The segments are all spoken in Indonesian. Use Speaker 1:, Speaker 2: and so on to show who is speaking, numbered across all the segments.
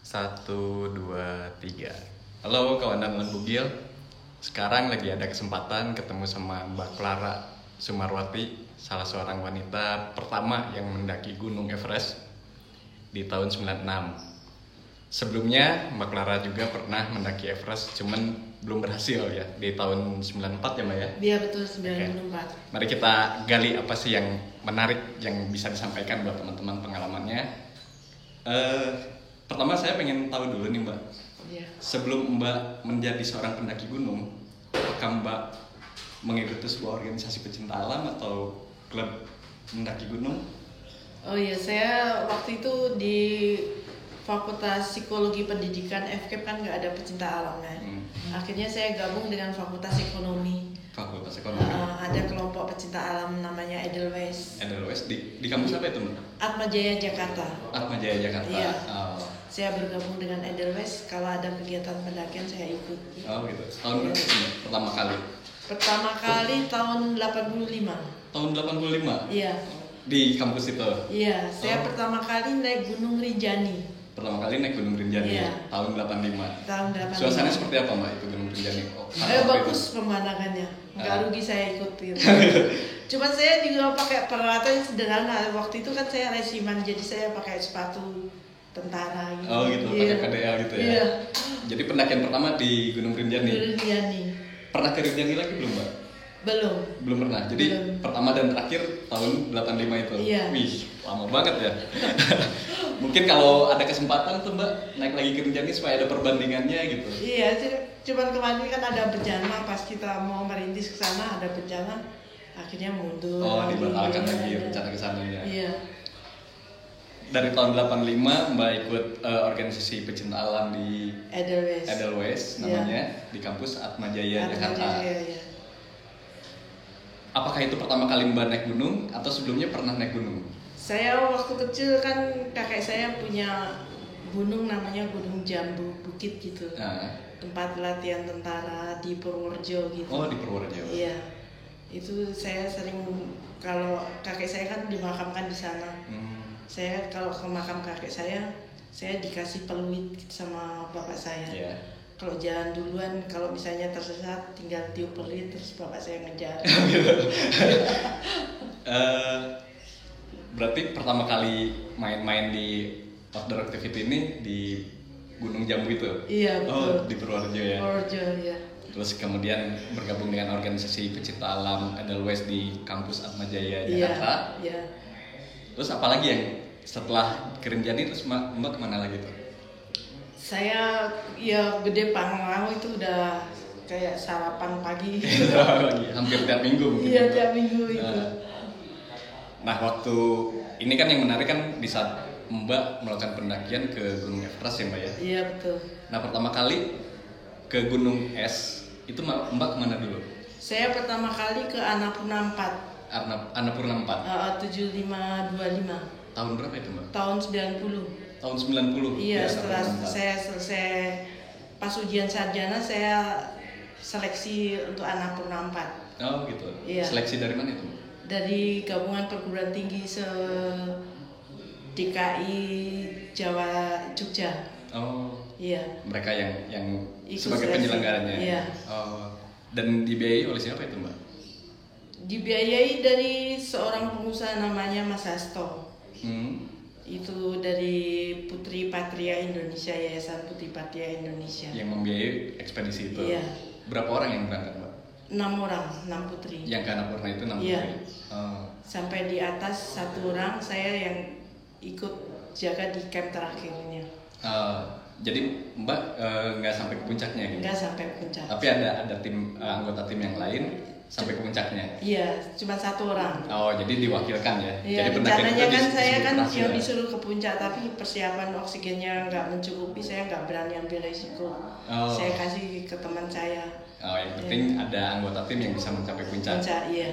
Speaker 1: Satu, dua, tiga. Halo kawan dan bugil. Sekarang lagi ada kesempatan ketemu sama Mbak Clara Sumarwati, salah seorang wanita pertama yang mendaki Gunung Everest di tahun 96. Sebelumnya Mbak Clara juga pernah mendaki Everest, cuman belum berhasil ya di tahun 94 ya Mbak ya?
Speaker 2: Iya betul, 94.
Speaker 1: Mari kita gali apa sih yang menarik yang bisa disampaikan buat teman-teman pengalamannya. Pertama saya pengen tahu dulu nih Mbak,
Speaker 2: Iya.
Speaker 1: sebelum Mbak menjadi seorang pendaki gunung, apakah Mbak mengikuti sebuah organisasi pecinta alam atau klub mendaki gunung?
Speaker 2: Oh iya, saya waktu itu di Fakultas Psikologi Pendidikan FKIP kan nggak ada pecinta alamnya. Akhirnya saya gabung dengan Fakultas Ekonomi.
Speaker 1: Fakultas Ekonomi.
Speaker 2: Ada kelompok pecinta alam namanya Edelweiss.
Speaker 1: Edelweiss di kampus apa itu Mbak?
Speaker 2: Atmajaya Jakarta.
Speaker 1: Atmajaya Jakarta.
Speaker 2: Iya.
Speaker 1: Oh.
Speaker 2: Saya bergabung dengan Edelweiss. Kalau ada kegiatan pendakian saya ikut.
Speaker 1: Oh gitu. Tahun berapa sih Mbak pertama kali?
Speaker 2: Pertama kali tahun 85.
Speaker 1: Tahun 85?
Speaker 2: Iya.
Speaker 1: Di kampus itu?
Speaker 2: Iya. Saya pertama kali naik Gunung Rinjani.
Speaker 1: Pertama kali naik Gunung Rinjani,
Speaker 2: Iya.
Speaker 1: tahun 85.
Speaker 2: Tahun 85.
Speaker 1: Suasananya seperti apa Mbak itu Gunung Rinjani?
Speaker 2: Bagus pemandangannya, nggak rugi saya ikut gitu. Cuma saya juga pakai peralatan yang sederhana. Waktu itu kan saya resiman, jadi saya pakai sepatu tentara gitu.
Speaker 1: Oh gitu, pakai KDA gitu ya?
Speaker 2: Iya.
Speaker 1: Jadi pendakian pertama di Gunung Rinjani?
Speaker 2: Rinjani.
Speaker 1: Pernah ke Rinjani lagi belum Mbak?
Speaker 2: Belum.
Speaker 1: Belum pernah, jadi
Speaker 2: Belum.
Speaker 1: pertama dan terakhir tahun 85 itu?
Speaker 2: Iya.
Speaker 1: Wih, lama banget ya. Mungkin kalau ada kesempatan tuh Mbak naik lagi ke Rinjani supaya ada perbandingannya gitu.
Speaker 2: Iya, cuman kemarin kan ada bencana pas kita mau merintis ke sana, ada bencana, akhirnya mundur.
Speaker 1: Oh, dibatalkan
Speaker 2: Iya,
Speaker 1: lagi
Speaker 2: iya.
Speaker 1: rencana kesananya.
Speaker 2: Iya.
Speaker 1: Dari tahun 85 Mbak ikut organisasi pecinta alam di
Speaker 2: Edelweiss.
Speaker 1: Edelweiss namanya, di kampus Atmajaya Jakarta.
Speaker 2: Iya.
Speaker 1: Apakah itu pertama kali Mbak naik gunung atau sebelumnya pernah naik gunung?
Speaker 2: Saya waktu kecil kan kakek saya punya gunung namanya Gunung Jambu, bukit gitu.
Speaker 1: Nah.
Speaker 2: Tempat latihan tentara di Purworejo gitu.
Speaker 1: Oh, di Purworejo.
Speaker 2: Iya. Itu saya sering, kalau kakek saya kan dimakamkan di sana. Saya kalau ke makam kakek saya dikasih peluit sama bapak saya.
Speaker 1: Iya.
Speaker 2: Kalau jalan duluan, kalau misalnya tersesat tinggal tiup peluit terus bapak saya ngejar.
Speaker 1: Berarti pertama kali main-main di outdoor activity ini di Gunung Jambu itu?
Speaker 2: Iya, betul.
Speaker 1: Oh, di Purworejo ya?
Speaker 2: Purworejo, ya.
Speaker 1: Terus kemudian bergabung dengan organisasi pecinta alam Edelweiss di kampus Atmajaya Jakarta.
Speaker 2: Iya.
Speaker 1: Terus apalagi yang setelah ke Rinjani terus Mbak kemana lagi tuh?
Speaker 2: Saya ya Gede Pangrango itu udah kayak sarapan pagi.
Speaker 1: Hampir tiap minggu mungkin.
Speaker 2: Iya, tiap minggu itu.
Speaker 1: Nah, waktu ini kan yang menarik kan di saat Mbak melakukan pendakian ke Gunung Everest ya Mbak ya?
Speaker 2: Iya, betul.
Speaker 1: Nah, pertama kali ke Gunung Es itu Mbak kemana dulu?
Speaker 2: Saya pertama kali ke Annapurna 4.
Speaker 1: Annapurna 4?
Speaker 2: 7525.
Speaker 1: Tahun berapa itu Mbak?
Speaker 2: Tahun 90.
Speaker 1: Tahun 90?
Speaker 2: Iya,
Speaker 1: Ya,
Speaker 2: setelah
Speaker 1: Annapurna 4.
Speaker 2: saya selesai pas ujian sarjana saya seleksi untuk Annapurna 4.
Speaker 1: Oh gitu?
Speaker 2: Iya.
Speaker 1: Seleksi dari mana itu?
Speaker 2: Dari gabungan perguruan tinggi DKI Jawa Jogja.
Speaker 1: Oh.
Speaker 2: Iya.
Speaker 1: Mereka yang
Speaker 2: Ikut
Speaker 1: sebagai
Speaker 2: seleksi.
Speaker 1: penyelenggaranya.
Speaker 2: Iya.
Speaker 1: Oh. Dan dibiayai oleh siapa itu Mbak?
Speaker 2: Dibiayai dari seorang pengusaha namanya Mas Hasto. Itu dari Putri Patria Indonesia, Yayasan Putri Patria Indonesia.
Speaker 1: Yang membiayai ekspedisi itu.
Speaker 2: Iya.
Speaker 1: Berapa orang yang berangkat Mbak?
Speaker 2: 6 orang, 6 putri.
Speaker 1: Yang ke Annapurna itu 6
Speaker 2: Iya.
Speaker 1: putri? Oh.
Speaker 2: Sampai di atas 1 orang, saya yang ikut jaga di camp terakhirnya.
Speaker 1: Jadi Mbak nggak sampai ke puncaknya gitu?
Speaker 2: Enggak sampai puncak.
Speaker 1: Tapi ada tim anggota tim yang lain sampai ke puncaknya?
Speaker 2: Iya, cuma 1 orang.
Speaker 1: Oh, jadi diwakilkan ya?
Speaker 2: Iya,
Speaker 1: Jadi pendakian
Speaker 2: rencananya
Speaker 1: itu
Speaker 2: kan saya kan
Speaker 1: berhasil
Speaker 2: yang
Speaker 1: ya?
Speaker 2: disuruh ke puncak, tapi persiapan oksigennya nggak mencukupi, saya nggak berani ambil resiko.
Speaker 1: Oh.
Speaker 2: Saya kasih ke teman saya.
Speaker 1: Oh, yang penting ada anggota tim yang bisa mencapai puncak.
Speaker 2: Puncak, iya.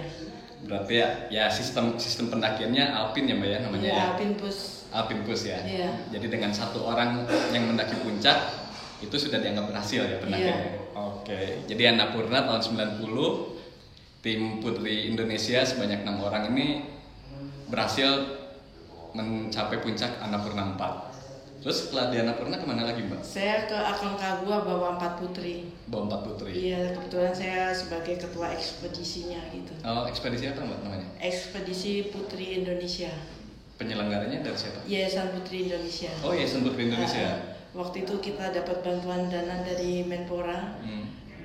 Speaker 1: Berarti ya sistem pendakiannya alpin ya Mbak ya namanya
Speaker 2: Iya,
Speaker 1: ya?
Speaker 2: Alpinpus.
Speaker 1: Alpinpus ya?
Speaker 2: Iya.
Speaker 1: Jadi dengan 1 orang yang mendaki puncak itu sudah dianggap berhasil ya pendakiannya?
Speaker 2: Iya.
Speaker 1: Oke, jadi Annapurna tahun 90 tim putri Indonesia sebanyak 6 orang ini berhasil mencapai puncak Annapurna 4. Terus setelah di Annapurna kemana lagi Mbak?
Speaker 2: Saya ke Aconcagua bawa 4 putri.
Speaker 1: Bawa 4 putri.
Speaker 2: Iya, kebetulan saya sebagai ketua ekspedisinya gitu.
Speaker 1: Oh, ekspedisi apa Mbak namanya?
Speaker 2: Ekspedisi Putri Indonesia.
Speaker 1: Penyelenggaranya dari siapa?
Speaker 2: Yayasan Putri Indonesia.
Speaker 1: Oh, Yayasan Putri Indonesia.
Speaker 2: Waktu itu kita dapat bantuan dana dari Menpora,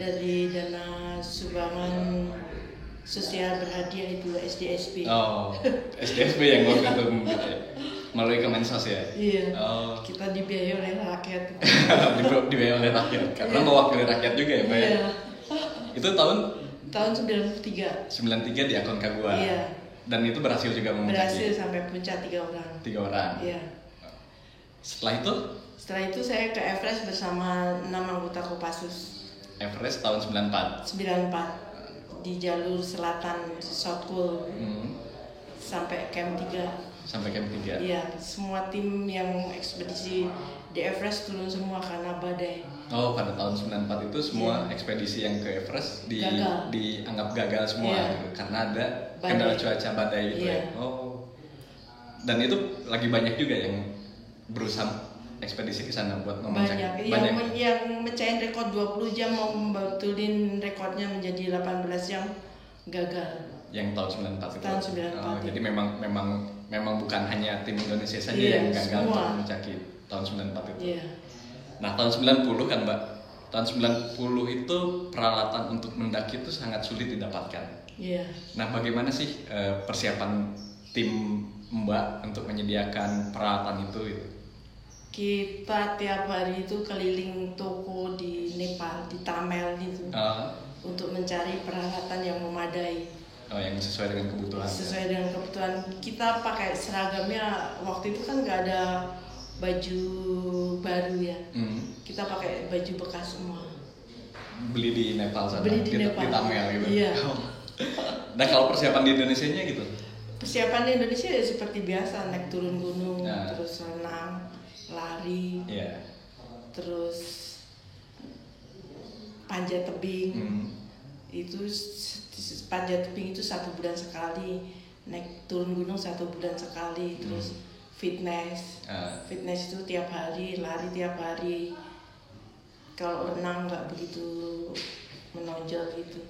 Speaker 2: dari dana sumbangan sosial berhadiah itu SDSP.
Speaker 1: Oh, SDSP yang waktu itu melalui Kemensos ya?
Speaker 2: Iya.
Speaker 1: Oh.
Speaker 2: Kita dibiayai oleh rakyat.
Speaker 1: Dibiayai oleh rakyat, karena mewakili rakyat juga ya Mbak?
Speaker 2: Iya.
Speaker 1: Itu tahun
Speaker 2: 93.
Speaker 1: 93 di Aconcagua.
Speaker 2: Iya.
Speaker 1: Dan itu berhasil juga
Speaker 2: Berhasil sampai puncak 3 orang.
Speaker 1: 3 orang.
Speaker 2: Iya.
Speaker 1: Setelah itu
Speaker 2: saya ke Everest bersama 6 anggota Kopassus.
Speaker 1: Everest tahun 94.
Speaker 2: 94 di jalur selatan South Pole sampai Camp 3.
Speaker 1: Sampai Camp 3.
Speaker 2: Iya, semua tim yang ekspedisi di Everest turun semua karena badai.
Speaker 1: Oh, pada tahun 94 itu semua ekspedisi yang ke Everest dianggap gagal semua gitu, karena ada kendala cuaca badai itu ya. Oh. Dan itu lagi banyak juga yang berusaha ekspedisi ke sana buat memencaki.
Speaker 2: Banyak yang mecahin rekor 20 jam mau membetulin rekornya menjadi 18 jam gagal. Yang
Speaker 1: tahun 94 itu.
Speaker 2: Tahun 94.
Speaker 1: Oh, jadi memang bukan hanya tim Indonesia saja yang gagal untuk mencaki tahun 94 itu.
Speaker 2: Iya.
Speaker 1: Nah, tahun 90 kan, Mbak. Tahun 90 itu peralatan untuk mendaki itu sangat sulit didapatkan.
Speaker 2: Iya.
Speaker 1: Nah, bagaimana sih persiapan tim Mbak untuk menyediakan peralatan itu?
Speaker 2: Kita tiap hari itu keliling toko di Nepal, di Tamil itu, untuk mencari peralatan yang memadai.
Speaker 1: Oh, yang sesuai dengan kebutuhan.
Speaker 2: Sesuai dengan kebutuhan. Kita pakai seragamnya, waktu itu kan nggak ada baju baru ya. Kita pakai baju bekas semua.
Speaker 1: Beli di Nepal sana.
Speaker 2: Beli di Nepal.
Speaker 1: Di Tamil gitu.
Speaker 2: Iya.
Speaker 1: Nah, kalau persiapan di Indonesianya gitu?
Speaker 2: Persiapan di Indonesia ya seperti biasa, naik turun gunung, terus renang, lari, terus panjat tebing. Itu panjat tebing itu 1 bulan sekali, naik turun gunung 1 bulan sekali, terus fitness itu tiap hari, lari tiap hari. Kalau renang nggak begitu menonjol gitu.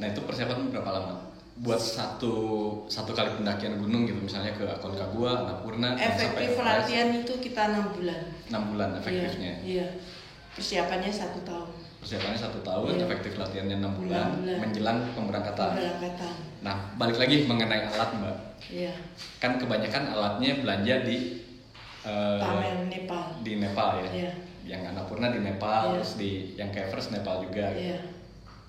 Speaker 1: Nah, itu persiapan berapa lama buat satu kali pendakian gunung gitu, misalnya ke Aconcagua, Annapurna?
Speaker 2: Efektif latihan itu kita 6 bulan.
Speaker 1: 6 bulan efektifnya.
Speaker 2: Iya. Persiapannya 1 tahun.
Speaker 1: Persiapannya 1 tahun, efektif latihannya 6 bulan, menjelang pemberangkatan. Nah, balik lagi mengenai alat Mbak.
Speaker 2: Iya.
Speaker 1: Kan kebanyakan alatnya belanja di
Speaker 2: Nepal.
Speaker 1: Di Nepal ya.
Speaker 2: Iya.
Speaker 1: Yang Annapurna di Nepal, terus yang ke Everest Nepal juga.
Speaker 2: Iya.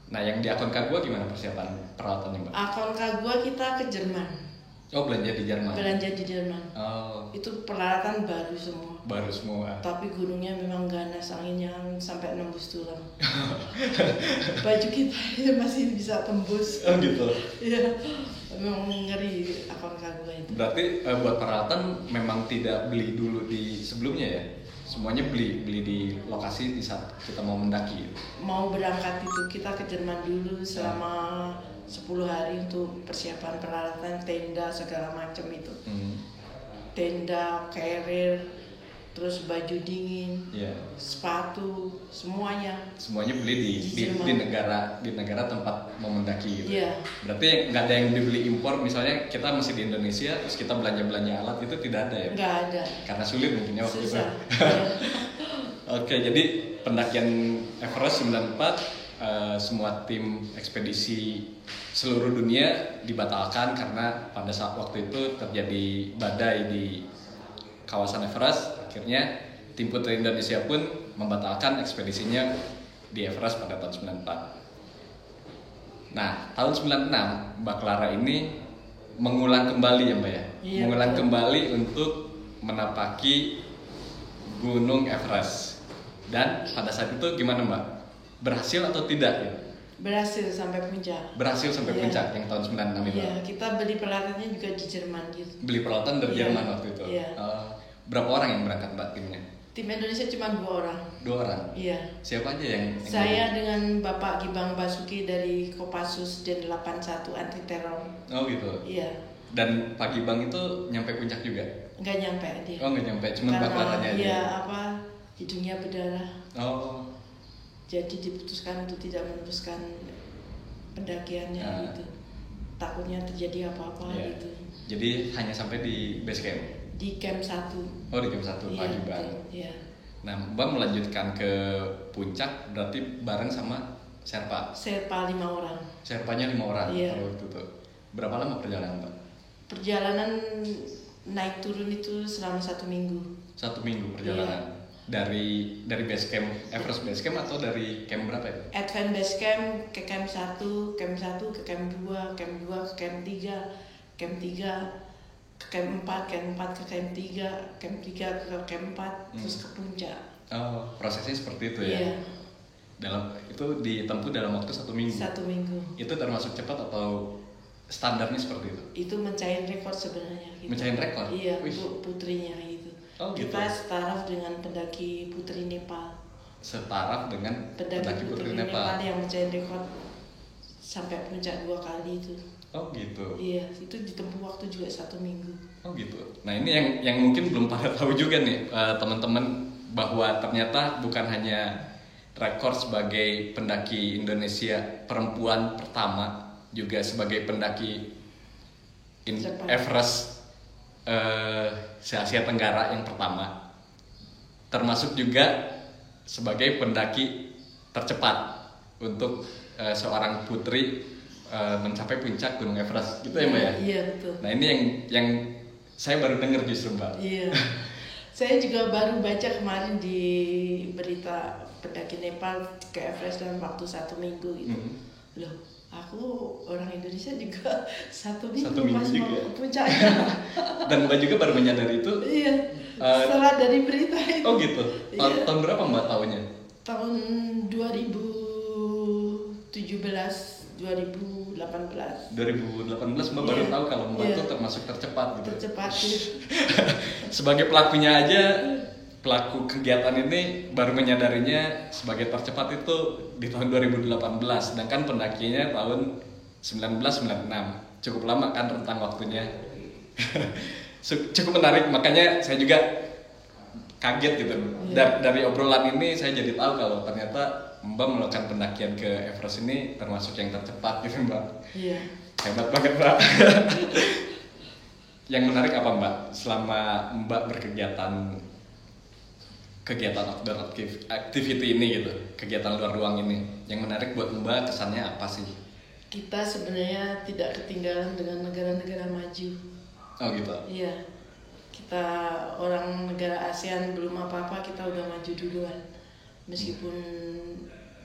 Speaker 1: Nah, yang di Aconcagua gimana persiapan peralatannya Mbak?
Speaker 2: Aconcagua kita ke Jerman.
Speaker 1: Oh, belanja di Jerman. Oh.
Speaker 2: Itu peralatan baru semua.
Speaker 1: Baru semua.
Speaker 2: Tapi gunungnya memang ganas, anginnya sampai nembus tulang. Baju kita masih bisa tembus.
Speaker 1: Oh gitu.
Speaker 2: Iya. Memang ngeri Aconcagua itu.
Speaker 1: Berarti buat peralatan memang tidak beli dulu di sebelumnya ya? Semuanya beli di lokasi di saat kita mau mendaki.
Speaker 2: Mau berangkat itu kita ke Jerman dulu selama 10 hari untuk persiapan peralatan, tenda segala macam itu. Tenda, carrier, terus baju dingin, sepatu, semuanya beli
Speaker 1: di negara tempat mau mendaki gitu.
Speaker 2: Iya.
Speaker 1: Berarti nggak ada yang dibeli impor, misalnya kita masih di Indonesia terus kita belanja alat itu tidak ada ya?
Speaker 2: Nggak ada.
Speaker 1: Karena sulit mungkinnya waktu itu.
Speaker 2: Susah.
Speaker 1: Oke, jadi pendakian Everest 94 semua tim ekspedisi seluruh dunia dibatalkan karena pada saat waktu itu terjadi badai di kawasan Everest. Akhirnya tim Putri Indonesia pun membatalkan ekspedisinya di Everest pada tahun 94. Nah, tahun 96 Mbak Clara ini mengulang kembali ya Mbak ya?
Speaker 2: Iya,
Speaker 1: mengulang kembali untuk menapaki Gunung Everest. Dan pada saat itu gimana Mbak? Berhasil atau tidak ya?
Speaker 2: Berhasil sampai puncak.
Speaker 1: Berhasil sampai puncak yang tahun 96 itu?
Speaker 2: Iya, kita beli peralatannya juga di Jerman gitu.
Speaker 1: Beli peralatan dari Jerman waktu itu?
Speaker 2: Iya.
Speaker 1: Berapa orang yang berangkat Mbak timnya?
Speaker 2: Tim Indonesia cuma 2 orang.
Speaker 1: 2 orang?
Speaker 2: Iya.
Speaker 1: Siapa aja yang
Speaker 2: Saya dengan Bapak Gibang Basuki dari Kopassus Den 81 anti teror.
Speaker 1: Oh gitu?
Speaker 2: Iya.
Speaker 1: Dan Pak Gibang itu nyampe puncak juga?
Speaker 2: Nggak nyampe dia.
Speaker 1: Oh nggak nyampe, cuma baklaranya aja.
Speaker 2: Iya hidungnya berdarah.
Speaker 1: Oh.
Speaker 2: Jadi diputuskan untuk tidak meneruskan pendakiannya gitu. Takutnya terjadi apa-apa gitu.
Speaker 1: Jadi hanya sampai di base camp?
Speaker 2: Di camp 1.
Speaker 1: Oh di camp 1, pagi banget.
Speaker 2: Iya.
Speaker 1: Nah Mbak melanjutkan ke puncak berarti bareng sama Sherpa?
Speaker 2: Sherpa 5 orang.
Speaker 1: Sherpanya 5 orang?
Speaker 2: Iya.
Speaker 1: Waktu itu. Berapa lama perjalanan Mbak?
Speaker 2: Perjalanan naik turun itu selama 1 minggu.
Speaker 1: 1 minggu perjalanan? Iya. Dari base camp, Everest base camp atau dari camp berapa ya?
Speaker 2: Advance base camp ke camp 1, camp 1 ke camp 2, camp 2 ke camp 3, camp 3 ke camp 4, camp 4 ke camp 3, camp 3 ke camp 4, terus ke puncak.
Speaker 1: Oh, prosesnya seperti itu ya?
Speaker 2: Iya.
Speaker 1: Itu ditempuh dalam waktu 1 minggu?
Speaker 2: 1 minggu.
Speaker 1: Itu termasuk cepat atau standarnya seperti itu?
Speaker 2: Itu mencapai rekor sebenarnya. Gitu.
Speaker 1: Mencapai rekor?
Speaker 2: Iya, untuk putrinya gitu.
Speaker 1: Oh,
Speaker 2: kita setaraf dengan pendaki putri Nepal.
Speaker 1: Setaraf dengan pendaki putri Nepal
Speaker 2: yang mencapai rekor sampai puncak 2 kali itu.
Speaker 1: Oh gitu.
Speaker 2: Iya, itu ditempuh waktu juga 1 minggu.
Speaker 1: Oh gitu. Nah ini yang mungkin belum pada tahu juga nih teman-teman, bahwa ternyata bukan hanya rekor sebagai pendaki Indonesia perempuan pertama, juga sebagai pendaki Everest se-Asia Tenggara yang pertama, termasuk juga sebagai pendaki tercepat untuk seorang putri mencapai puncak Gunung Everest, gitu ya Mbak ya?
Speaker 2: Iya betul.
Speaker 1: Nah ini yang saya baru dengar justru Mbak.
Speaker 2: Iya. Saya juga baru baca kemarin di berita pendaki Nepal ke Everest dalam waktu 1 minggu gitu. Loh, aku orang Indonesia juga 1 minggu pas
Speaker 1: juga
Speaker 2: mau ke puncaknya.
Speaker 1: Dan Mbak juga baru menyadari itu?
Speaker 2: Iya. Setelah dari berita itu.
Speaker 1: Oh gitu.
Speaker 2: Iya.
Speaker 1: Tahun berapa Mbak tahunya?
Speaker 2: Tahun 2018.
Speaker 1: 2018 Mbak baru tahu kalau Mbak itu termasuk tercepat gitu.
Speaker 2: Tercepat.
Speaker 1: Sebagai pelakunya aja, pelaku kegiatan ini baru menyadarinya sebagai tercepat itu di tahun 2018, sedangkan pendakinya tahun 1996. Cukup lama kan rentang waktunya. Cukup menarik, makanya saya juga kaget gitu. Dari obrolan ini saya jadi tahu kalau ternyata Mbak melakukan pendakian ke Everest ini termasuk yang tercepat gitu Mbak.
Speaker 2: Iya.
Speaker 1: Hebat banget Mbak. Yang menarik apa Mbak selama Mbak berkegiatan outdoor activity ini gitu, kegiatan luar ruang ini, yang menarik buat Mbak kesannya apa sih?
Speaker 2: Kita sebenarnya tidak ketinggalan dengan negara-negara maju.
Speaker 1: Oh gitu?
Speaker 2: Iya. Kita orang negara ASEAN belum apa-apa, kita udah maju duluan. Meskipun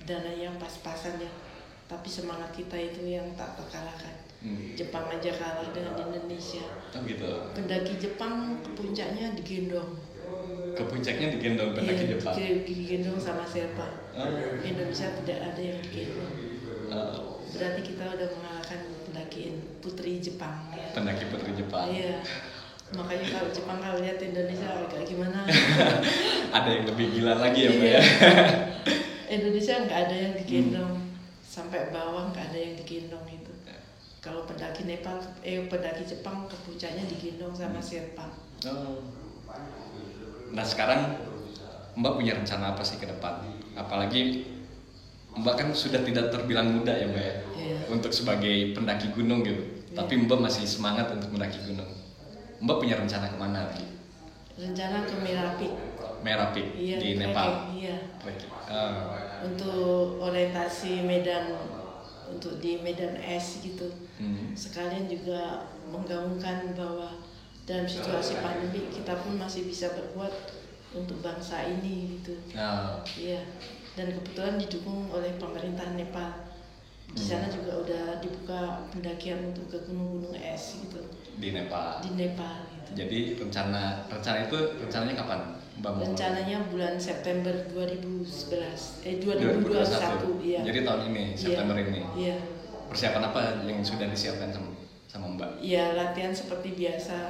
Speaker 2: dananya pas-pasan ya, tapi semangat kita itu yang tak terkalahkan. Jepang aja kalah dengan Indonesia.
Speaker 1: Oh gitu.
Speaker 2: Pendaki Jepang ke puncaknya digendong.
Speaker 1: Ke puncaknya digendong pendaki Jepang?
Speaker 2: Digendong sama Sherpa. Indonesia tidak ada yang digendong. Berarti kita udah mengalahkan pendaki putri Jepang ya.
Speaker 1: Pendaki putri Jepang.
Speaker 2: Iya. Makanya kalau Jepang kalau lihat Indonesia agak gimana.
Speaker 1: Ada yang lebih gila lagi ya Mbak ya.
Speaker 2: Indonesia nggak ada yang digendong, sampai bawah nggak ada yang digendong itu. Kalau pendaki pendaki Jepang ke puncaknya digendong sama Sherpa.
Speaker 1: Nah sekarang Mbak punya rencana apa sih ke depan? Apalagi Mbak kan sudah tidak terbilang muda ya Mbak ya, untuk sebagai pendaki gunung gitu. Tapi Mbak masih semangat untuk mendaki gunung. Mbak punya rencana kemana lagi?
Speaker 2: Rencana ke Merapik.
Speaker 1: Merapik di Nepal.
Speaker 2: Iya. Untuk orientasi medan, untuk di medan es gitu. Sekalian juga menggabungkan bahwa dalam situasi pandemi kita pun masih bisa berbuat untuk bangsa ini gitu. Iya. Dan kebetulan didukung oleh pemerintah Nepal. Di sana juga udah dibuka pendakian untuk ke gunung-gunung es gitu.
Speaker 1: Di Nepal.
Speaker 2: Di Nepal. Gitu.
Speaker 1: Jadi rencananya kapan?
Speaker 2: Rencananya bulan September 2021. Iya.
Speaker 1: Jadi tahun ini, September ini.
Speaker 2: Iya.
Speaker 1: Persiapan apa yang sudah disiapkan sama Mbak?
Speaker 2: Iya, latihan seperti biasa.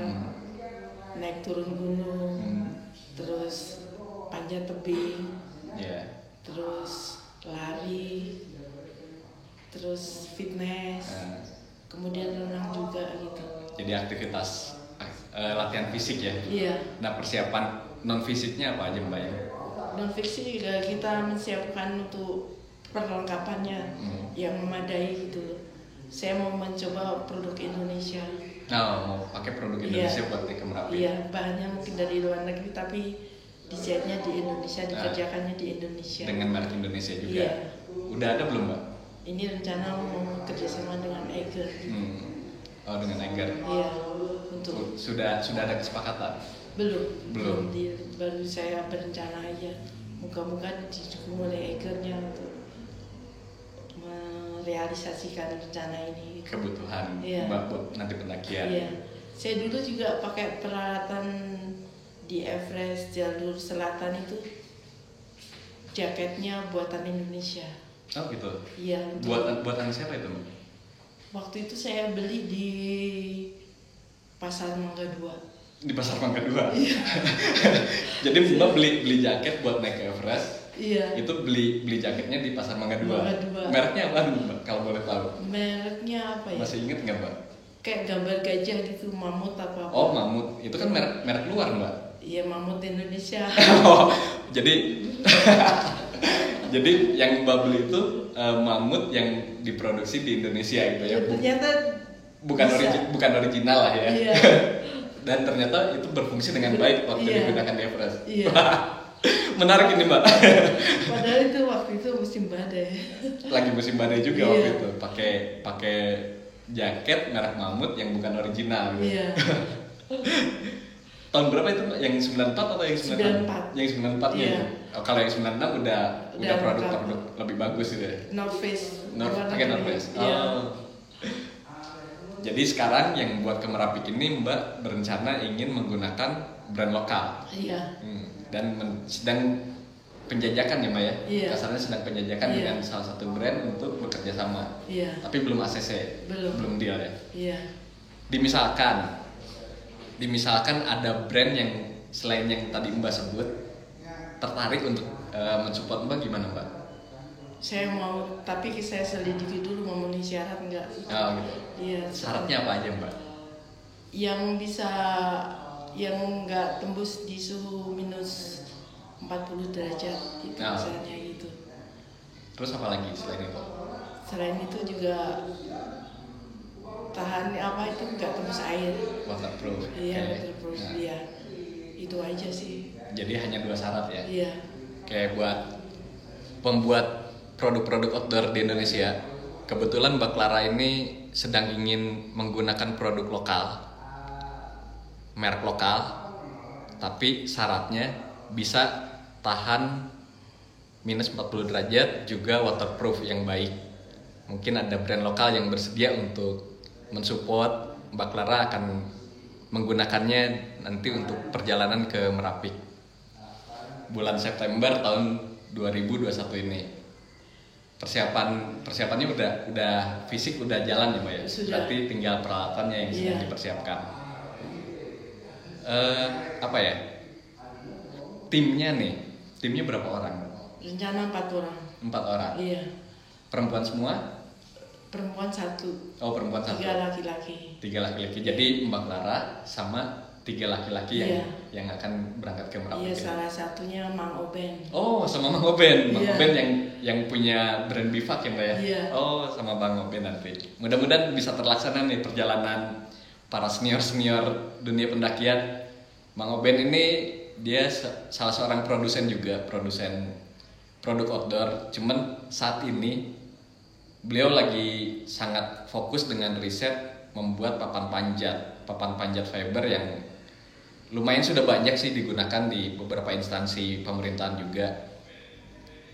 Speaker 2: Naik turun gunung. Terus panjat tebing. Terus lari. Terus fitness. Kemudian renang juga gitu.
Speaker 1: Jadi aktivitas latihan fisik ya.
Speaker 2: Iya.
Speaker 1: Nah persiapan non fisiknya apa aja Mbak ya?
Speaker 2: Non fisik kita menyiapkan untuk perlengkapannya yang memadai gitu. Saya mau mencoba produk Indonesia.
Speaker 1: Oh, mau pakai produk Indonesia buat ke Merapi?
Speaker 2: Iya, bahannya mungkin dari luar negeri tapi desainnya di Indonesia, dikerjakannya di Indonesia.
Speaker 1: Dengan merek Indonesia juga?
Speaker 2: Iya.
Speaker 1: Udah ada belum Mbak?
Speaker 2: Ini rencana mau kerjasama dengan Eiger.
Speaker 1: Oh dengan Eiger?
Speaker 2: Iya. Untuk
Speaker 1: sudah ada kesepakatan?
Speaker 2: Belum. Baru saya berencana aja. Muka-muka didukung oleh Eigernya untuk merealisasikan rencana ini.
Speaker 1: Kebutuhan Mbak buat nanti pendakian?
Speaker 2: Iya. Saya dulu juga pakai peralatan di Everest jalur selatan itu, jaketnya buatan Indonesia.
Speaker 1: Oh gitu?
Speaker 2: Iya.
Speaker 1: Buatan siapa itu?
Speaker 2: Waktu itu saya beli di Pasar Mangga 2.
Speaker 1: Di Pasar Mangga 2?
Speaker 2: Iya.
Speaker 1: Jadi Mbak beli jaket buat naik ke Everest?
Speaker 2: Iya.
Speaker 1: Itu beli jaketnya di Pasar Mangga 2?
Speaker 2: Mangga 2.
Speaker 1: Mereknya apa Mbak kalau boleh tahu?
Speaker 2: Mereknya apa ya?
Speaker 1: Masih inget nggak Mbak?
Speaker 2: Kayak gambar gajah gitu, mamut apa?
Speaker 1: Oh mamut, itu kan merek luar Mbak?
Speaker 2: Iya, mamut Indonesia.
Speaker 1: Oh, jadi yang Mbak beli itu mamut yang diproduksi di Indonesia gitu ya?
Speaker 2: Ternyata
Speaker 1: bukan original lah ya?
Speaker 2: Iya.
Speaker 1: Dan ternyata itu berfungsi dengan baik waktu digunakan di Everest.
Speaker 2: Iya.
Speaker 1: Menarik ini Mbak.
Speaker 2: Padahal itu waktu itu musim badai.
Speaker 1: Lagi musim badai juga waktu itu. Pakai jaket merek mamut yang bukan original gitu.
Speaker 2: Iya.
Speaker 1: Tahun berapa itu Mbak? Yang 94 atau yang
Speaker 2: 94?
Speaker 1: 94? Yang 94
Speaker 2: Iya.
Speaker 1: Ya. Oh, kalau yang 96 udah produk lebih bagus gitu ya.
Speaker 2: North Face.
Speaker 1: Pakai North Face.
Speaker 2: Iya.
Speaker 1: Oh. Jadi sekarang yang buat ke Merapi ini Mbak berencana ingin menggunakan brand lokal.
Speaker 2: Iya.
Speaker 1: Dan sedang penjajakan ya Mbak ya?
Speaker 2: Iya.
Speaker 1: Kasarnya sedang penjajakan dengan salah satu brand untuk bekerja sama.
Speaker 2: Iya.
Speaker 1: Tapi belum ACC. Belum deal ya?
Speaker 2: Iya.
Speaker 1: Dimisalkan ada brand yang selain yang tadi Mbak sebut tertarik untuk mensupport Mbak, gimana Mbak?
Speaker 2: Saya mau, tapi saya selidiki dulu memenuhi syarat enggak.
Speaker 1: Oh gitu.
Speaker 2: Iya.
Speaker 1: Syaratnya apa aja Mbak?
Speaker 2: Yang enggak tembus di suhu minus 40 derajat itu misalnya gitu.
Speaker 1: Terus apa lagi selain itu?
Speaker 2: Selain itu juga tahan itu enggak tembus air.
Speaker 1: Waterproof.
Speaker 2: Iya, waterproof. Iya. Itu aja sih.
Speaker 1: Jadi hanya 2 syarat ya?
Speaker 2: Iya.
Speaker 1: Kayak buat pembuat produk-produk outdoor di Indonesia, kebetulan Mbak Clara ini sedang ingin menggunakan produk lokal, merek lokal, tapi syaratnya bisa tahan minus 40 derajat, juga waterproof yang baik. Mungkin ada brand lokal yang bersedia untuk mensupport Mbak Clara akan menggunakannya nanti untuk perjalanan ke Merapi bulan September tahun 2021 ini. Persiapannya udah fisik udah jalan ya Mbak ya?
Speaker 2: Sudah.
Speaker 1: Berarti tinggal peralatannya yang sedang dipersiapkan. Timnya berapa orang?
Speaker 2: Rencana 4 orang.
Speaker 1: 4 orang?
Speaker 2: Iya.
Speaker 1: Perempuan semua?
Speaker 2: Perempuan 1.
Speaker 1: Oh perempuan 1.
Speaker 2: 3 laki-laki.
Speaker 1: 3 laki-laki. Jadi Mbak Clara sama 3 laki-laki yang akan berangkat ke Merapi.
Speaker 2: Iya, salah satunya Mang Oben.
Speaker 1: Oh, sama Mang Oben. Mang Oben yang punya brand Bivak ya Mbak ya?
Speaker 2: Iya.
Speaker 1: Oh, sama Bang Oben nanti. Mudah-mudahan bisa terlaksana nih perjalanan para senior dunia pendakian. Mang Oben ini dia salah seorang produsen juga, produsen produk outdoor. Cuman saat ini beliau lagi sangat fokus dengan riset membuat papan panjat fiber yang lumayan sudah banyak sih digunakan di beberapa instansi pemerintahan juga.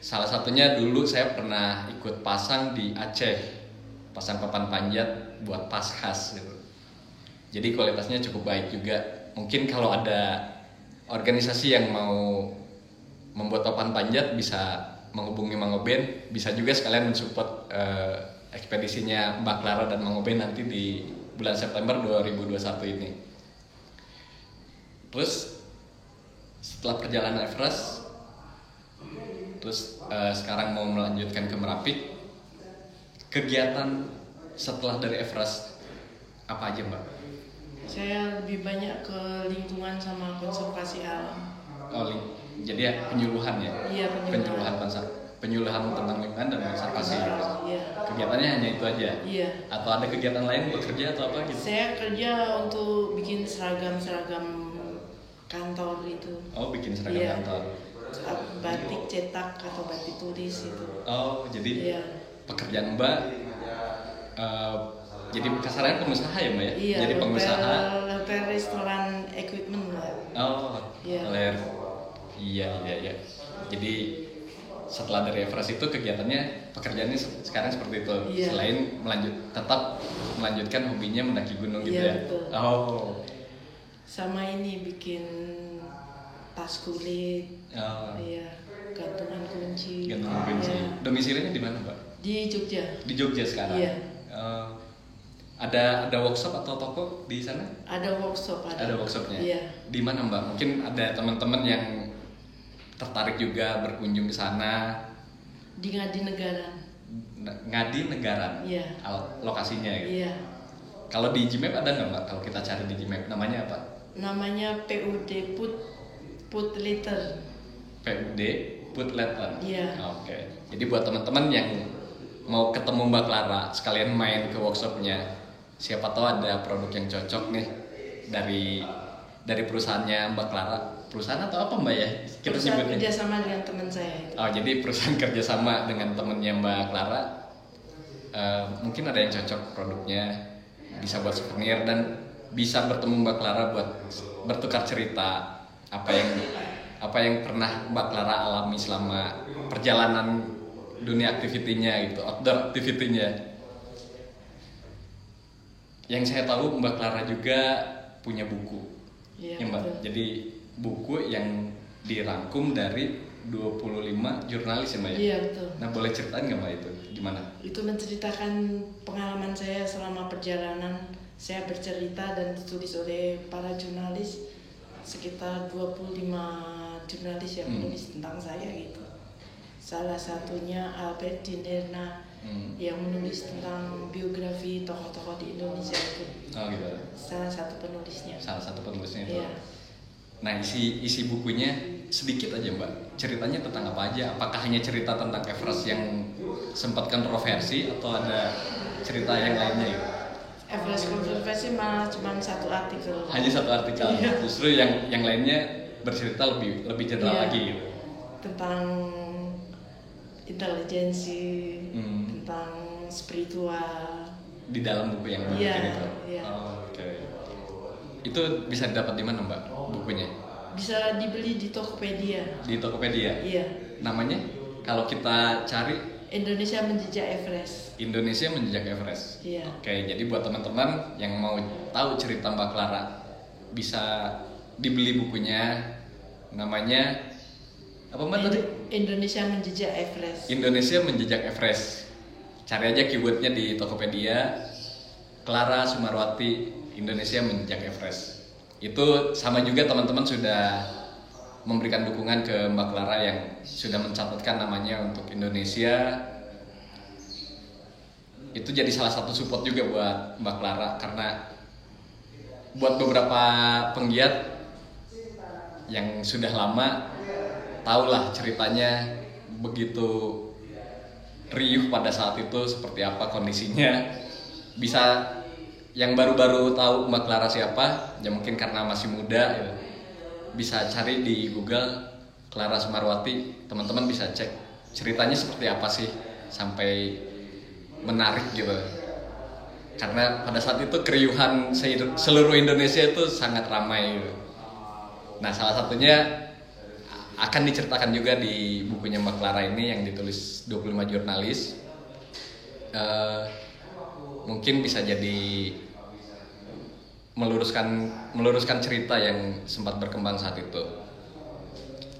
Speaker 1: Salah satunya dulu saya pernah ikut pasang di Aceh, pasang papan panjat buat Paskhas gitu. Jadi kualitasnya cukup baik juga. Mungkin kalau ada organisasi yang mau membuat papan panjat bisa menghubungi Mang Oben, bisa juga sekalian mensupport ekspedisinya Mbak Clara dan Mang Oben nanti di bulan September 2021 ini. Terus setelah perjalanan Everest, terus sekarang mau melanjutkan ke Merapi, kegiatan setelah dari Everest apa aja Mbak?
Speaker 2: Saya lebih banyak ke lingkungan sama konservasi alam.
Speaker 1: Oh, jadi ya penyuluhan ya?
Speaker 2: Iya,
Speaker 1: penyuluhan tentang lingkungan dan konservasi.
Speaker 2: Iya.
Speaker 1: Kegiatannya hanya itu aja?
Speaker 2: Iya.
Speaker 1: Atau ada kegiatan lain bekerja atau apa gitu?
Speaker 2: Saya kerja untuk bikin seragam kantor itu.
Speaker 1: Oh, bikin seragam kantor.
Speaker 2: Batik cetak atau batik tulis itu.
Speaker 1: Oh, jadi pekerjaan Mbak jadi kasarnya pengusaha ya Mbak ya?
Speaker 2: Iya,
Speaker 1: jadi pengusaha
Speaker 2: hotel restoran equipment Mbak.
Speaker 1: Oh, iya. Iya. Jadi setelah dari Everest itu kegiatannya pekerjaannya sekarang seperti itu.
Speaker 2: Iya.
Speaker 1: Selain tetap melanjutkan hobinya mendaki gunung gitu ya.
Speaker 2: Betul.
Speaker 1: Oh.
Speaker 2: Sama ini bikin tas kulit.
Speaker 1: Oh.
Speaker 2: Iya, gantungan kunci.
Speaker 1: Ya. Domisilinya di mana, Mbak?
Speaker 2: Di Jogja.
Speaker 1: Di Jogja sekarang.
Speaker 2: Iya.
Speaker 1: Ada workshop atau toko di sana?
Speaker 2: Ada workshop.
Speaker 1: Ada workshopnya.
Speaker 2: Iya.
Speaker 1: Di mana Mbak? Mungkin ada teman-teman yang tertarik juga berkunjung ke sana.
Speaker 2: Di Ngadi Negaran.
Speaker 1: Ngadi Negaran.
Speaker 2: Iya.
Speaker 1: Lokasinya gitu.
Speaker 2: Iya.
Speaker 1: Kalau di Gmap ada nggak Mbak? Kalau kita cari di Gmap namanya apa?
Speaker 2: Namanya PUD Put Letter.
Speaker 1: PUD Put Letter.
Speaker 2: Iya.
Speaker 1: Oke. Jadi buat teman-teman yang mau ketemu Mbak Clara sekalian main ke workshopnya, siapa tahu ada produk yang cocok nih dari perusahaannya Mbak Clara. Perusahaan atau apa Mbak ya? Kita
Speaker 2: perusahaan
Speaker 1: sebutnya
Speaker 2: kerjasama dengan teman saya itu.
Speaker 1: Oh, jadi perusahaan kerjasama dengan temennya Mbak Clara. Mungkin ada yang cocok produknya, bisa buat souvenir dan bisa bertemu Mbak Clara buat bertukar cerita apa yang pernah Mbak Clara alami selama perjalanan dunia aktivitinya gitu, outdoor aktivitinya. Yang saya tahu Mbak Clara juga punya buku.
Speaker 2: Iya,
Speaker 1: ya Mbak.
Speaker 2: betul.
Speaker 1: Jadi buku yang dirangkum dari 25 jurnalis ya Mbak ya?
Speaker 2: Iya, betul.
Speaker 1: Nah, boleh ceritain nggak Mbak itu gimana?
Speaker 2: Itu menceritakan pengalaman saya selama perjalanan. Saya bercerita dan ditulis oleh para jurnalis, sekitar 25 jurnalis yang menulis tentang saya gitu. Salah satunya Albert Dinerna yang menulis tentang biografi tokoh-tokoh di Indonesia itu.
Speaker 1: Oh gitu.
Speaker 2: Salah satu penulisnya.
Speaker 1: Itu.
Speaker 2: Iya.
Speaker 1: Nah, isi bukunya sedikit aja Mbak. Ceritanya tentang apa aja? Apakah hanya cerita tentang Everest yang sempat kontroversi atau ada cerita yang lainnya gitu?
Speaker 2: Everest kontroversi malah cuma satu artikel.
Speaker 1: Hanya satu artikel.
Speaker 2: Iya.
Speaker 1: Justru yang lainnya bercerita lebih general lagi gitu.
Speaker 2: Tentang intelijensi, tentang spiritual.
Speaker 1: Di dalam buku yang Mbak bikin itu.
Speaker 2: Iya.
Speaker 1: Oh, oke. Itu bisa didapat di mana Mbak bukunya?
Speaker 2: Bisa dibeli di Tokopedia.
Speaker 1: Di Tokopedia?
Speaker 2: Iya.
Speaker 1: Namanya kalau kita cari
Speaker 2: Indonesia Menjejak Everest.
Speaker 1: Indonesia Menjejak Everest.
Speaker 2: Iya.
Speaker 1: Oke, jadi buat teman-teman yang mau tahu cerita Mbak Clara bisa dibeli bukunya. Namanya apa Mbak tadi?
Speaker 2: Indonesia Menjejak Everest.
Speaker 1: Indonesia Menjejak Everest. Cari aja keywordnya di Tokopedia. Clara Sumarwati Indonesia Menjejak Everest. Itu sama juga teman-teman sudah memberikan dukungan ke Mbak Clara yang sudah mencatatkan namanya untuk Indonesia. Itu jadi salah satu support juga buat Mbak Clara karena buat beberapa penggiat yang sudah lama tahulah ceritanya begitu riuh pada saat itu seperti apa kondisinya. Bisa yang baru-baru tahu Mbak Clara siapa, ya mungkin karena masih muda ya, bisa cari di Google Clara Sumarwati, teman-teman bisa cek ceritanya seperti apa sih sampai menarik gitu. Karena pada saat itu keriuhan seluruh Indonesia itu sangat ramai gitu. Nah, salah satunya akan diceritakan juga di bukunya Mbak Clara ini yang ditulis 25 jurnalis. Mungkin bisa jadi meluruskan cerita yang sempat berkembang saat itu.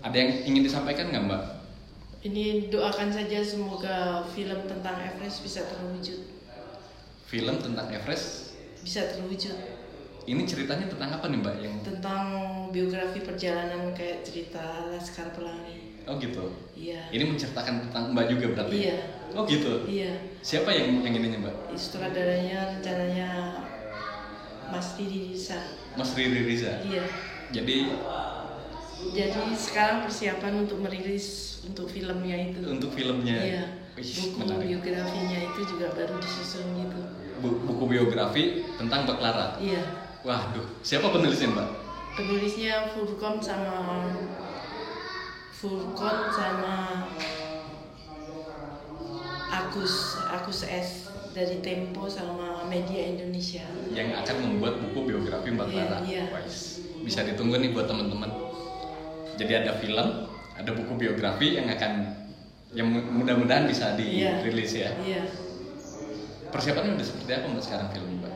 Speaker 1: Ada yang ingin disampaikan nggak Mbak?
Speaker 2: Ini doakan saja semoga film tentang Everest bisa terwujud.
Speaker 1: Film tentang Everest
Speaker 2: bisa terwujud.
Speaker 1: Ini ceritanya tentang apa nih Mbak? Yang
Speaker 2: tentang biografi perjalanan kayak cerita Laskar Pelangi.
Speaker 1: Oh gitu.
Speaker 2: Iya.
Speaker 1: Ini menceritakan tentang Mbak juga berarti?
Speaker 2: Iya.
Speaker 1: Oh gitu.
Speaker 2: Iya.
Speaker 1: Siapa yang ininya Mbak?
Speaker 2: Sutradaranya rencananya Mas Riri Riza.
Speaker 1: Mas Riri Riza.
Speaker 2: Iya.
Speaker 1: Jadi
Speaker 2: sekarang persiapan untuk merilis untuk filmnya itu.
Speaker 1: Untuk filmnya.
Speaker 2: Iya. Buku biografinya itu juga baru disusun gitu.
Speaker 1: Buku biografi tentang Mbak Clara.
Speaker 2: Iya.
Speaker 1: Waduh, siapa penulisnya Mbak?
Speaker 2: Penulisnya Furkon sama Agus S dari Tempo sama Media Indonesia.
Speaker 1: Yang akan membuat buku biografi Mbak Clara.
Speaker 2: Iya.
Speaker 1: Bisa ditunggu nih buat teman-teman. Jadi ada film, ada buku biografi yang mudah-mudahan bisa dirilis ya.
Speaker 2: Iya.
Speaker 1: Persiapannya udah seperti apa Mbak sekarang film Mbak?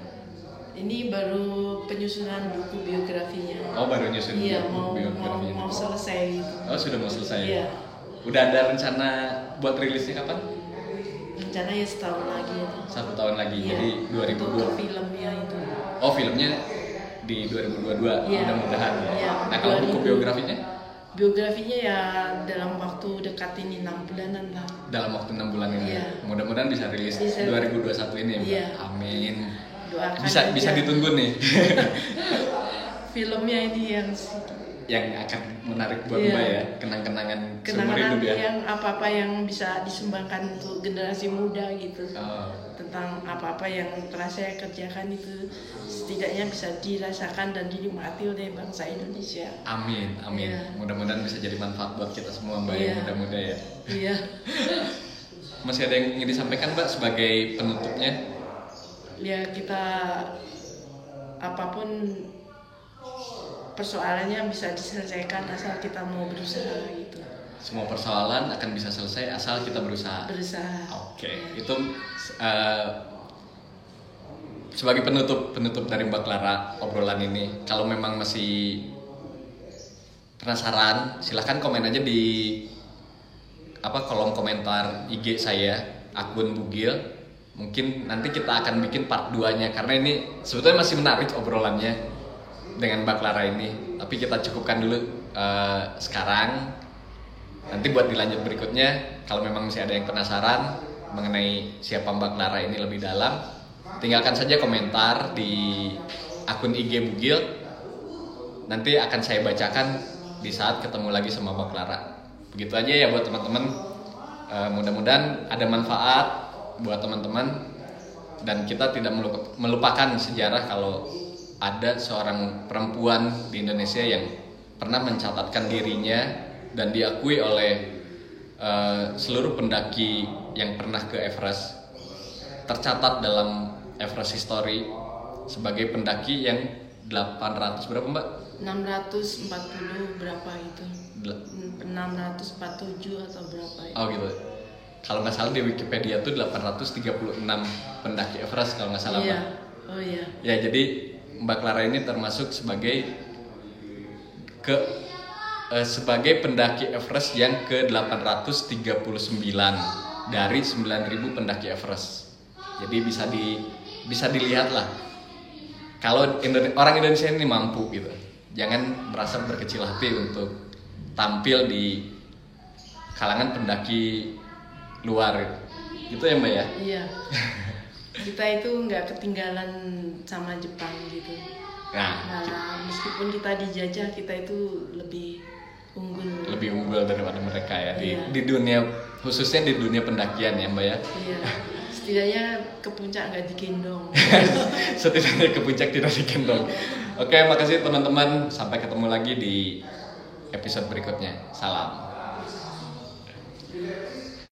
Speaker 2: Ini baru penyusunan buku biografinya.
Speaker 1: Oh, baru nyusun
Speaker 2: buku biografinya. Mau selesai gitu.
Speaker 1: Oh, sudah mau selesai.
Speaker 2: Iya.
Speaker 1: Udah ada rencana buat rilisnya kapan?
Speaker 2: Rencana ya setahun lagi ya.
Speaker 1: 1 tahun lagi. Iya. Jadi 2020.
Speaker 2: Untuk filmnya itu.
Speaker 1: Oh, filmnya di 2022.
Speaker 2: Iya.
Speaker 1: Mudah-mudahan.
Speaker 2: Iya.
Speaker 1: Nah, kalau buku biografinya?
Speaker 2: Biografinya ya dalam waktu dekat ini 6 bulanan lah.
Speaker 1: Dalam waktu 6 bulan ini.
Speaker 2: Iya.
Speaker 1: Mudah-mudahan bisa rilis 2021 ini ya, Mbak.
Speaker 2: Iya.
Speaker 1: Amin.
Speaker 2: Doakan
Speaker 1: bisa ditunggu nih.
Speaker 2: Filmnya ini
Speaker 1: yang akan menarik buat Mbak ya, kenang-kenangan seumur hidup ya.
Speaker 2: Yang apa-apa yang bisa disumbangkan untuk generasi muda gitu.
Speaker 1: Oh.
Speaker 2: Tentang apa-apa yang telah saya kerjakan itu setidaknya bisa dirasakan dan dinikmati oleh bangsa Indonesia.
Speaker 1: Amin.
Speaker 2: Ya.
Speaker 1: Mudah-mudahan bisa jadi manfaat buat kita semua Mbak yang muda-muda ya.
Speaker 2: Iya.
Speaker 1: Masih ada yang ingin disampaikan Mbak sebagai penutupnya?
Speaker 2: Ya, kita apapun persoalannya bisa diselesaikan asal kita mau berusaha gitu.
Speaker 1: Semua persoalan akan bisa selesai asal kita berusaha. Oke. Itu sebagai penutup dari Mbak Clara obrolan ini. Kalau memang masih penasaran, silahkan komen aja di kolom komentar IG saya, akun Bugil. Mungkin nanti kita akan bikin part 2-nya karena ini sebetulnya masih menarik obrolannya dengan Mbak Clara ini. Tapi kita cukupkan dulu sekarang. Nanti buat dilanjut berikutnya, kalau memang masih ada yang penasaran mengenai siapa Mbak Clara ini lebih dalam, tinggalkan saja komentar di akun IG Bugil. Nanti akan saya bacakan di saat ketemu lagi sama Mbak Clara. Begitu aja ya buat teman-teman. Mudah-mudahan ada manfaat buat teman-teman, dan kita tidak melupakan sejarah kalau ada seorang perempuan di Indonesia yang pernah mencatatkan dirinya dan diakui oleh seluruh pendaki yang pernah ke Everest, tercatat dalam Everest History sebagai pendaki yang 800 berapa Mbak?
Speaker 2: 640 berapa itu? 647 atau berapa itu?
Speaker 1: Oh gitu. Kalau nggak salah di Wikipedia tuh 836 pendaki Everest kalau nggak salah.
Speaker 2: Iya.
Speaker 1: Mbak.
Speaker 2: Oh iya.
Speaker 1: Ya, jadi Mbak Clara ini termasuk sebagai pendaki Everest yang ke-839 dari 9.000 pendaki Everest. Jadi bisa dilihat lah. Kalau orang Indonesia ini mampu gitu. Jangan merasa berkecil hati untuk tampil di kalangan pendaki luar gitu ya Mbak ya?
Speaker 2: Iya. Kita itu nggak ketinggalan sama Jepang gitu. Nah, meskipun kita dijajah, kita itu lebih unggul
Speaker 1: daripada mereka ya.
Speaker 2: Iya.
Speaker 1: Di dunia, khususnya di dunia pendakian ya Mbak ya.
Speaker 2: Iya. Setidaknya ke puncak nggak digendong.
Speaker 1: Setidaknya ke puncak tidak digendong. Oke, makasih teman-teman. Sampai ketemu lagi di episode berikutnya. Salam.